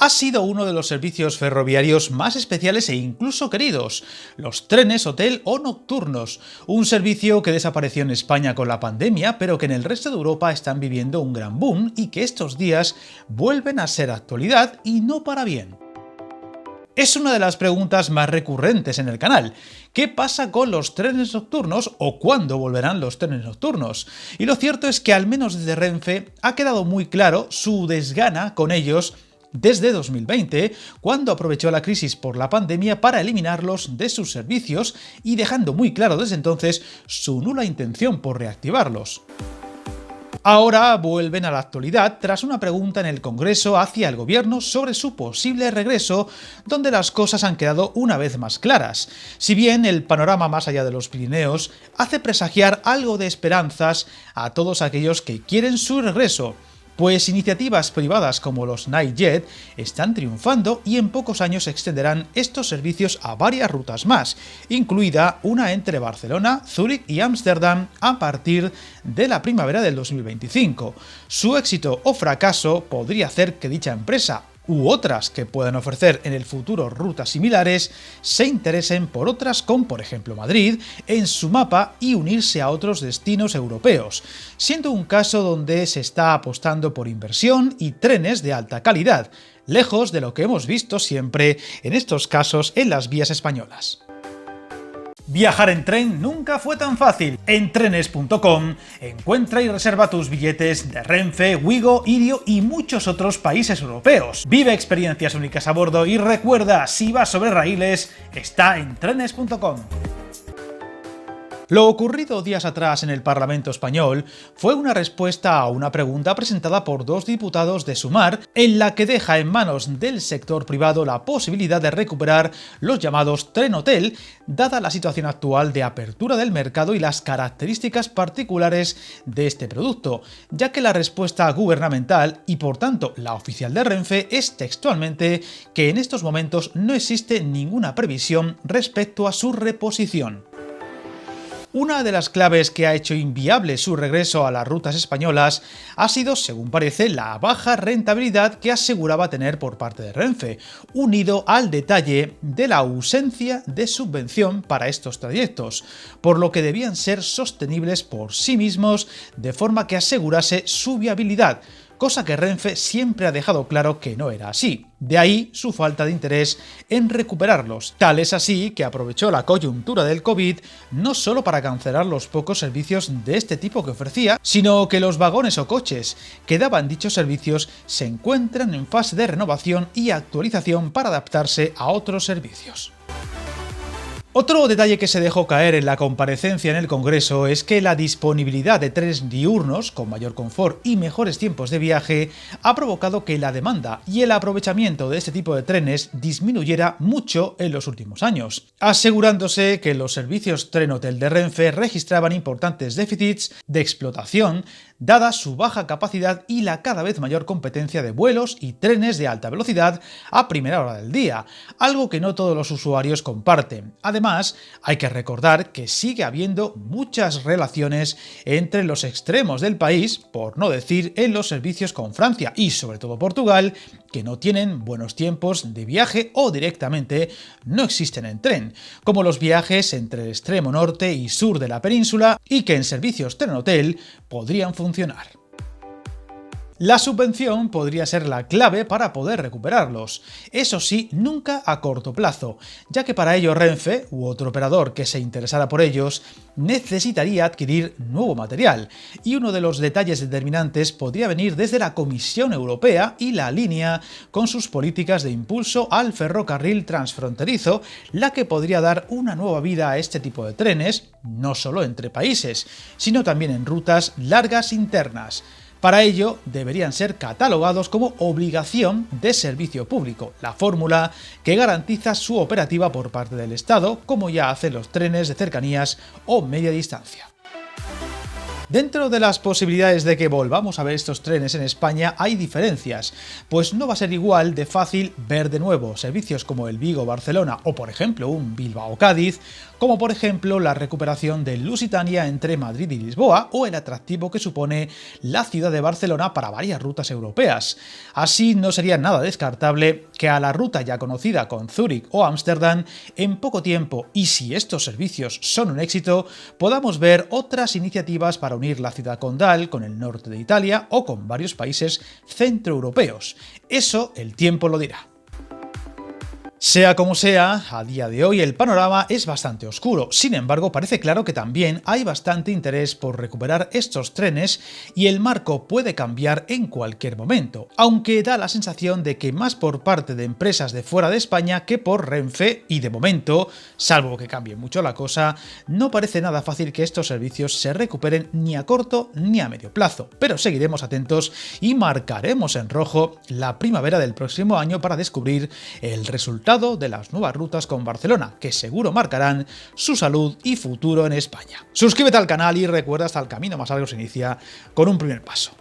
ha sido uno de los servicios ferroviarios más especiales e incluso queridos, los trenes hotel o nocturnos, un servicio que desapareció en España con la pandemia, pero que en el resto de Europa están viviendo un gran boom y que estos días vuelven a ser actualidad y no para bien. Es una de las preguntas más recurrentes en el canal. ¿Qué pasa con los trenes nocturnos o cuándo volverán los trenes nocturnos? Y lo cierto es que al menos desde Renfe ha quedado muy claro su desgana con ellos desde 2020, cuando aprovechó la crisis por la pandemia para eliminarlos de sus servicios y dejando muy claro desde entonces su nula intención por reactivarlos. Ahora vuelven a la actualidad tras una pregunta en el Congreso hacia el Gobierno sobre su posible regreso, donde las cosas han quedado una vez más claras. Si bien el panorama más allá de los Pirineos hace presagiar algo de esperanzas a todos aquellos que quieren su regreso, pues iniciativas privadas como los Nightjet están triunfando y en pocos años extenderán estos servicios a varias rutas más, incluida una entre Barcelona, Zúrich y Ámsterdam a partir de la primavera del 2025. Su éxito o fracaso podría hacer que dicha empresa u otras que puedan ofrecer en el futuro rutas similares se interesen por otras con, por ejemplo, Madrid en su mapa y unirse a otros destinos europeos, siendo un caso donde se está apostando por inversión y trenes de alta calidad, lejos de lo que hemos visto siempre en estos casos en las vías españolas. Viajar en tren nunca fue tan fácil. En trenes.com encuentra y reserva tus billetes de Renfe, Wigo, Irio y muchos otros países europeos. Vive experiencias únicas a bordo y recuerda, si vas sobre raíles, está en trenes.com. Lo ocurrido días atrás en el Parlamento español fue una respuesta a una pregunta presentada por dos diputados de Sumar, en la que deja en manos del sector privado la posibilidad de recuperar los llamados tren-hotel, dada la situación actual de apertura del mercado y las características particulares de este producto, ya que la respuesta gubernamental y por tanto la oficial de Renfe es textualmente que en estos momentos no existe ninguna previsión respecto a su reposición. Una de las claves que ha hecho inviable su regreso a las rutas españolas ha sido, según parece, la baja rentabilidad que aseguraba tener por parte de Renfe, unido al detalle de la ausencia de subvención para estos trayectos, por lo que debían ser sostenibles por sí mismos de forma que asegurase su viabilidad, cosa que Renfe siempre ha dejado claro que no era así. De ahí su falta de interés en recuperarlos. Tal es así que aprovechó la coyuntura del COVID no solo para cancelar los pocos servicios de este tipo que ofrecía, sino que los vagones o coches que daban dichos servicios se encuentran en fase de renovación y actualización para adaptarse a otros servicios. Otro detalle que se dejó caer en la comparecencia en el Congreso es que la disponibilidad de trenes diurnos con mayor confort y mejores tiempos de viaje ha provocado que la demanda y el aprovechamiento de este tipo de trenes disminuyera mucho en los últimos años, asegurándose que los servicios tren-hotel de Renfe registraban importantes déficits de explotación dada su baja capacidad y la cada vez mayor competencia de vuelos y trenes de alta velocidad a primera hora del día, algo que no todos los usuarios comparten. Además, hay que recordar que sigue habiendo muchas relaciones entre los extremos del país, por no decir en los servicios con Francia y sobre todo Portugal, que no tienen buenos tiempos de viaje o directamente no existen en tren, como los viajes entre el extremo norte y sur de la península y que en servicios tren-hotel podrían funcionar. La subvención podría ser la clave para poder recuperarlos, eso sí, nunca a corto plazo, ya que para ello Renfe, u otro operador que se interesara por ellos, necesitaría adquirir nuevo material, y uno de los detalles determinantes podría venir desde la Comisión Europea y la línea con sus políticas de impulso al ferrocarril transfronterizo, la que podría dar una nueva vida a este tipo de trenes, no solo entre países, sino también en rutas largas internas. Para ello, deberían ser catalogados como obligación de servicio público, la fórmula que garantiza su operativa por parte del Estado, como ya hacen los trenes de cercanías o media distancia. Dentro de las posibilidades de que volvamos a ver estos trenes en España hay diferencias, pues no va a ser igual de fácil ver de nuevo servicios como el Vigo-Barcelona o por ejemplo un Bilbao-Cádiz, como por ejemplo la recuperación del Lusitania entre Madrid y Lisboa o el atractivo que supone la ciudad de Barcelona para varias rutas europeas. Así no sería nada descartable que a la ruta ya conocida con Zúrich o Ámsterdam en poco tiempo, y si estos servicios son un éxito, podamos ver otras iniciativas para unir la ciudad condal con el norte de Italia o con varios países centroeuropeos. Eso el tiempo lo dirá. Sea como sea, a día de hoy el panorama es bastante oscuro, sin embargo parece claro que también hay bastante interés por recuperar estos trenes y el marco puede cambiar en cualquier momento, aunque da la sensación de que más por parte de empresas de fuera de España que por Renfe y de momento, salvo que cambie mucho la cosa, no parece nada fácil que estos servicios se recuperen ni a corto ni a medio plazo, pero seguiremos atentos y marcaremos en rojo la primavera del próximo año para descubrir el resultado de las nuevas rutas con Barcelona, que seguro marcarán su salud y futuro en España. Suscríbete al canal y recuerda, hasta el camino más largo se inicia con un primer paso.